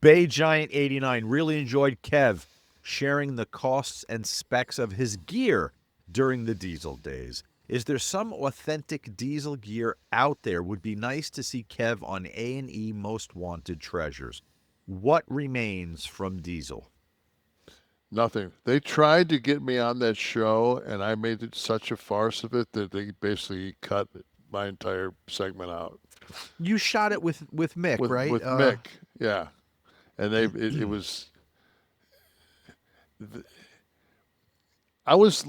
Bay Giant 89 really enjoyed Kev sharing the costs and specs of his gear during the Diesel days. Is there some authentic Diesel gear out there? Would be nice to see Kev on A&E Most Wanted Treasures. What remains from Diesel? Nothing. They tried to get me on that show, and I made it such a farce of it that they basically cut my entire segment out You shot it with Mick, right? with Mick. Yeah, and it was. I was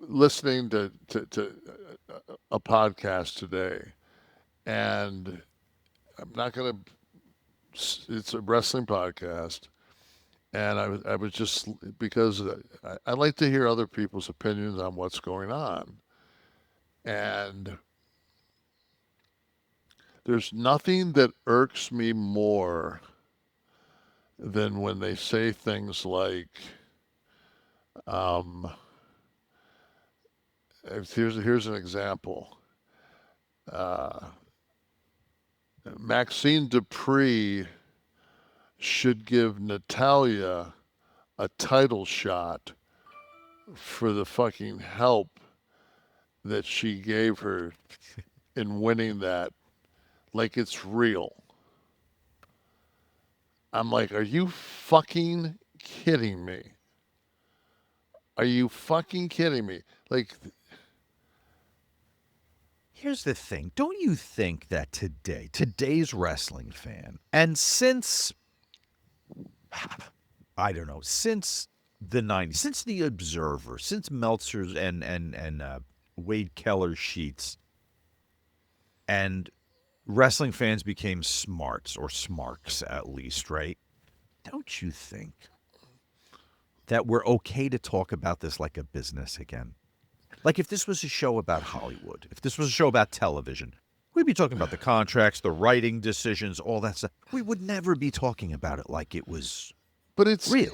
listening to a podcast today, and I'm not gonna. It's a wrestling podcast, and I was just because I like to hear other people's opinions on what's going on, and there's nothing that irks me more than when they say things like, um, here's an example. Uh, Maxine Dupree should give Natalia a title shot for the fucking help that she gave her in winning that, like it's real. I'm like, are you fucking kidding me? Are you fucking kidding me? Like, Here's the thing. Don't you think that today's wrestling fan, and since, I don't know, since the 90s, since The Observer, since Meltzer's and Wade Keller's sheets, and wrestling fans became smarts, or smarks at least, right? Don't you think that we're okay to talk about this like a business again? Like if this was a show about Hollywood, if this was a show about television, we'd be talking about the contracts, the writing decisions, all that stuff. We would never be talking about it like it was but real.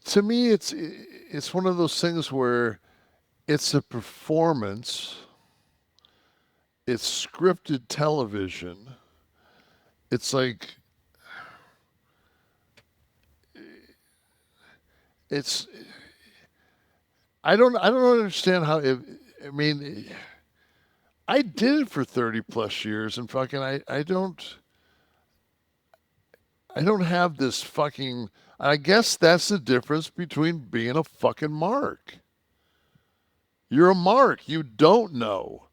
to me, it's one of those things where it's a performance. It's scripted television. It's like it's. I don't understand how. I mean, I did it for 30 plus years, and fucking I don't have this fucking. I guess that's the difference between being a fucking mark. You're a mark. You don't know.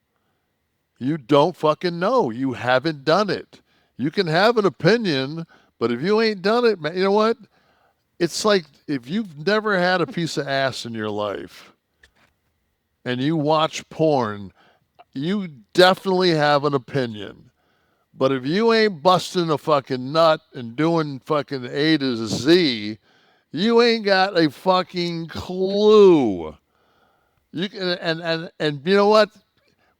You don't fucking know. You haven't done it. You can have an opinion, but if you ain't done it, man, you know what? It's like if you've never had a piece of ass in your life and you watch porn, you definitely have an opinion. But if you ain't busting a fucking nut and doing fucking A to Z, you ain't got a fucking clue. You can, and you know what?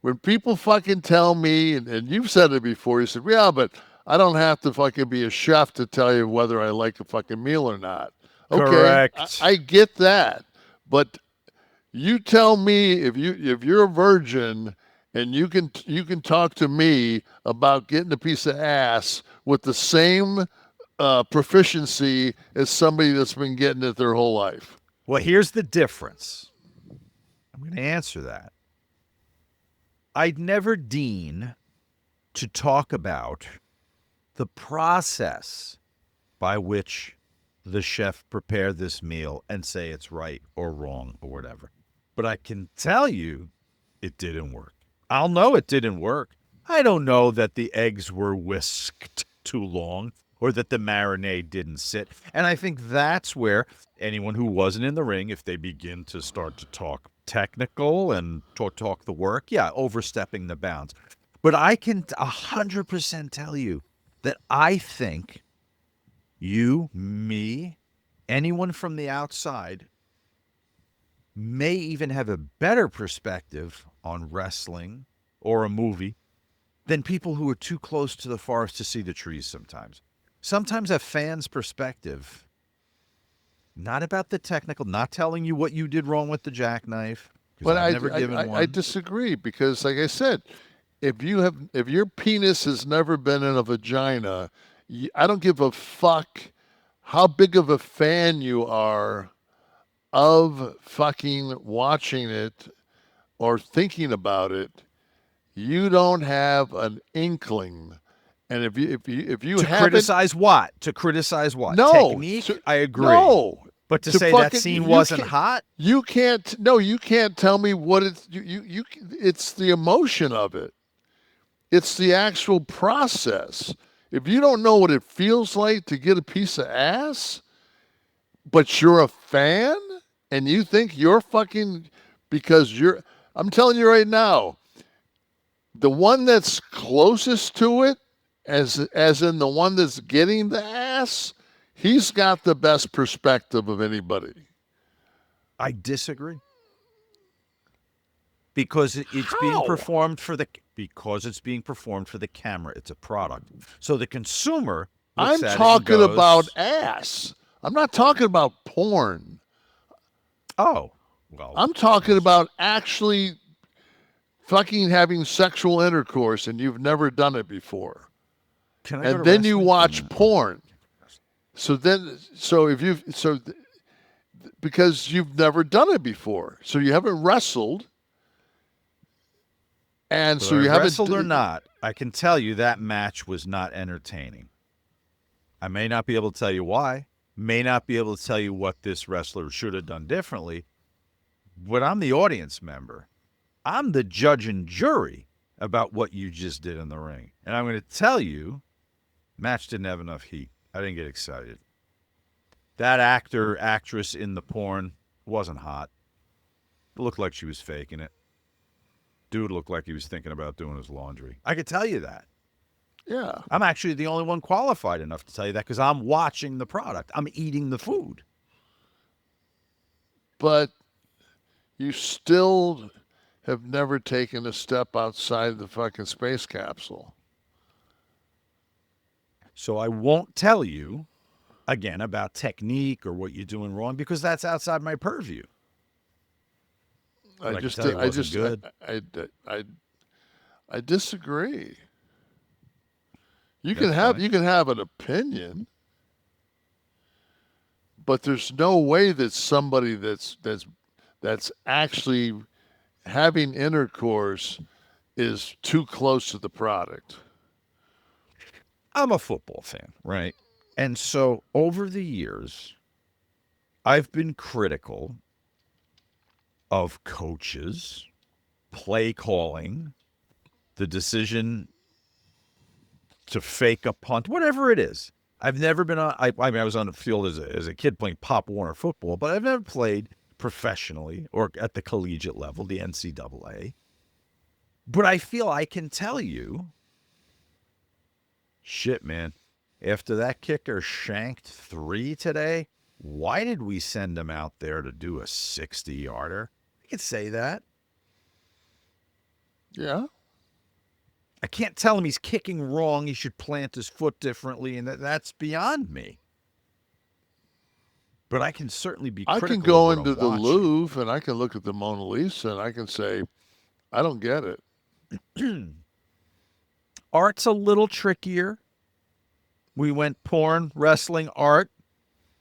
When people fucking tell me, and you've said it before, you said, yeah, but I don't have to fucking be a chef to tell you whether I like a fucking meal or not. Okay, Correct. I get that, but you tell me if you're a virgin and you can talk to me about getting a piece of ass with the same proficiency as somebody that's been getting it their whole life. Well, here's the difference. I'm going to answer that. I'd never deign to talk about the process by which the chef prepared this meal and say it's right or wrong or whatever. But I can tell you it didn't work. I'll know it didn't work. I don't know that the eggs were whisked too long or that the marinade didn't sit. And I think that's where anyone who wasn't in the ring, if they begin to start to talk technical and talk the work, yeah, overstepping the bounds. But I can 100% tell you that I think you, me, anyone from the outside may even have a better perspective on wrestling or a movie than people who are too close to the forest to see the trees sometimes. Sometimes a fan's perspective, not about the technical, not telling you what you did wrong with the jackknife, because But I've never given I one. disagree because, like I said, if your penis has never been in a vagina, I don't give a fuck how big of a fan you are of fucking watching it or thinking about it. You don't have an inkling. And if you To haven't, criticize what? To criticize what? no, Technique? I agree. no, But to to say that fucking scene wasn't hot? you can't no, you can't tell me what it's you it's the emotion of it. It's the actual process. If you don't know what it feels like to get a piece of ass, but you're a fan and you think you're fucking because you're I'm telling you right now, the one that's closest to it, as in the one that's getting the ass, he's got the best perspective of anybody. I disagree. Because it's being How? performed for the camera. It's a product. So the consumer looks I'm at it and talking about goes, ass. I'm not talking about porn. "Oh, well, I'm talking about actually fucking having sexual intercourse and you've never done it before. can I go to And then you wrestling for a watch minute?" porn. So if you because you've never done it before. So you haven't wrestled and so Whether I you haven't wrestled or not, I can tell you that match was not entertaining. I may not be able to tell you why, may not be able to tell you what this wrestler should have done differently, but I'm the audience member. I'm the judge and jury about what you just did in the ring. And I'm going to tell you, match didn't have enough heat. I didn't get excited. That actress in the porn wasn't hot. It looked like she was faking it. Dude looked like he was thinking about doing his laundry. I could tell you that. yeah. I'm actually the only one qualified enough to tell you that because I'm watching the product. I'm eating the food. But you still have never taken a step outside the fucking space capsule. So I won't tell you, again, about technique or what you're doing wrong because that's outside my purview. But I can tell you it wasn't good. I I disagree. That's fine. You can have an opinion, but there's no way that somebody that's actually having intercourse is too close to the product. I'm a football fan, right? And so over the years, I've been critical of coaches, play calling, the decision to fake a punt, whatever it is. I've never been on. I mean, I was on the field as a kid playing Pop Warner football, but I've never played professionally or at the collegiate level, the NCAA. But I feel I can tell you, shit, man. After that kicker shanked 3 today, why did we send him out there to do a 60-yarder? I could say that. Yeah. I can't tell him he's kicking wrong. He should plant his foot differently, and that's beyond me. But I can certainly be I critical can of go what into I'm the watching. Louvre and I can look at the Mona Lisa and I can say, I don't get it. Art's a little trickier. We went porn, wrestling, art,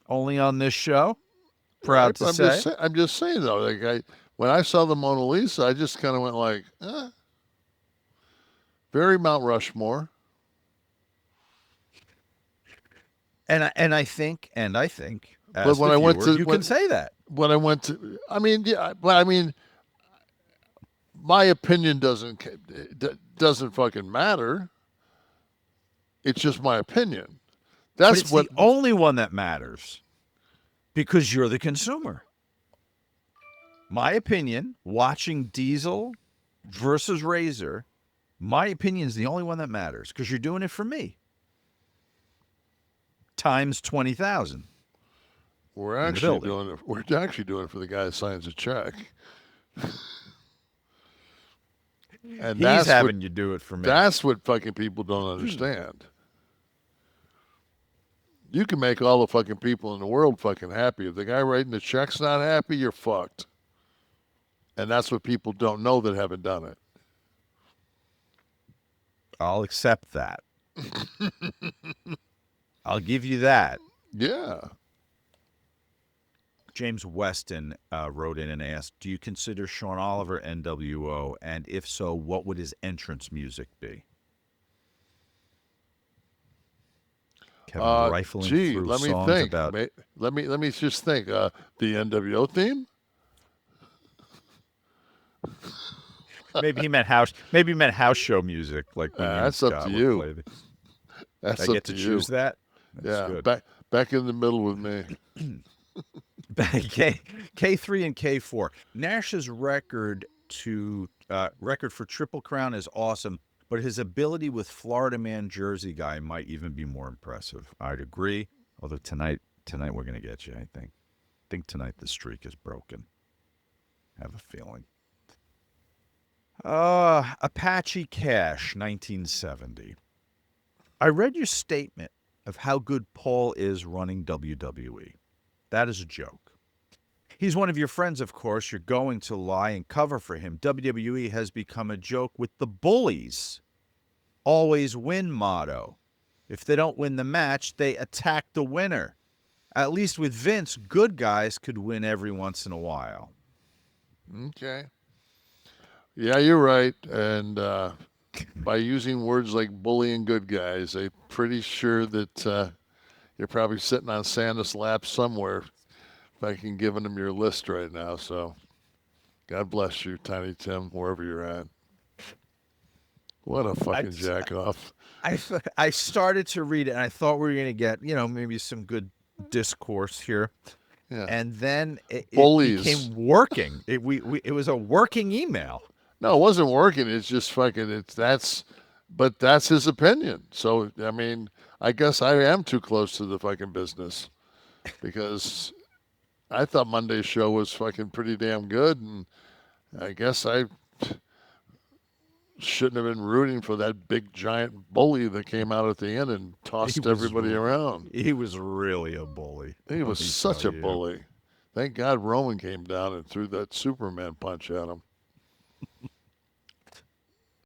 only on this show. Right? Proud to But say. I'm just saying though, when I saw the Mona Lisa, I just kind of went like, very Mount Rushmore. And I think, But as when the I went viewer, to you can say that. when I went to, I mean, yeah, but I mean, my opinion doesn't fucking matter. It's just my opinion. But That's it's what the only one that matters because you're the consumer. My opinion, watching Diesel versus Razor, my opinion is the only one that matters because you're doing it for me. Times 20,000 we're in the actually building. doing it. We're actually doing it for the guy that signs a check, and He's having you do it for me. that's what fucking people don't understand. You can make all the fucking people in the world fucking happy. If the guy writing the check's not happy, you're fucked. And that's what people don't know that haven't done it. I'll accept that. I'll give you that. Yeah. James Weston wrote in and asked, "Do you consider Sean Oliver NWO? And if so, what would his entrance music be?" Kevin rifling Gee, through let me songs think. about. Let me just think. The NWO theme? Maybe he meant house. Maybe he meant house show music, like when you and That's up to Scott would you. play. I That's up get to to choose you. that. That's Yeah, good. back in the middle with me. K3 and K4. Nash's record for Triple Crown is awesome, but his ability with Florida Man Jersey Guy might even be more impressive. I'd agree. Although tonight we're gonna get you. I think. Think tonight the streak is broken. Have a feeling. Apache Cash, 1970. I read your statement of how good Paul is running WWE. That is a joke. He's one of your friends, of course. You're going to lie and cover for him. WWE has become a joke with the bullies' always win motto. If they don't win the match, they attack the winner. At least with Vince, good guys could win every once in a while. Okay. Yeah, you're right. And by using words like bully and good guys, I'm pretty sure that you're probably sitting on Santa's lap somewhere if I can give him your list right now. So God bless you, Tiny Tim, wherever you're at. What a I, fucking jack off. I started to read it, and I thought we were going to get, maybe some good discourse here. Yeah. And then it Bullies. became working. It was a working email. No, it wasn't working. It's just fucking, but that's his opinion. So, I mean, I guess I am too close to the fucking business because I thought Monday's show was fucking pretty damn good. And I guess I shouldn't have been rooting for that big giant bully that came out at the end and He tossed was everybody around. he was really a bully. He Let was me such tell a you. bully. Thank God Roman came down and threw that Superman punch at him.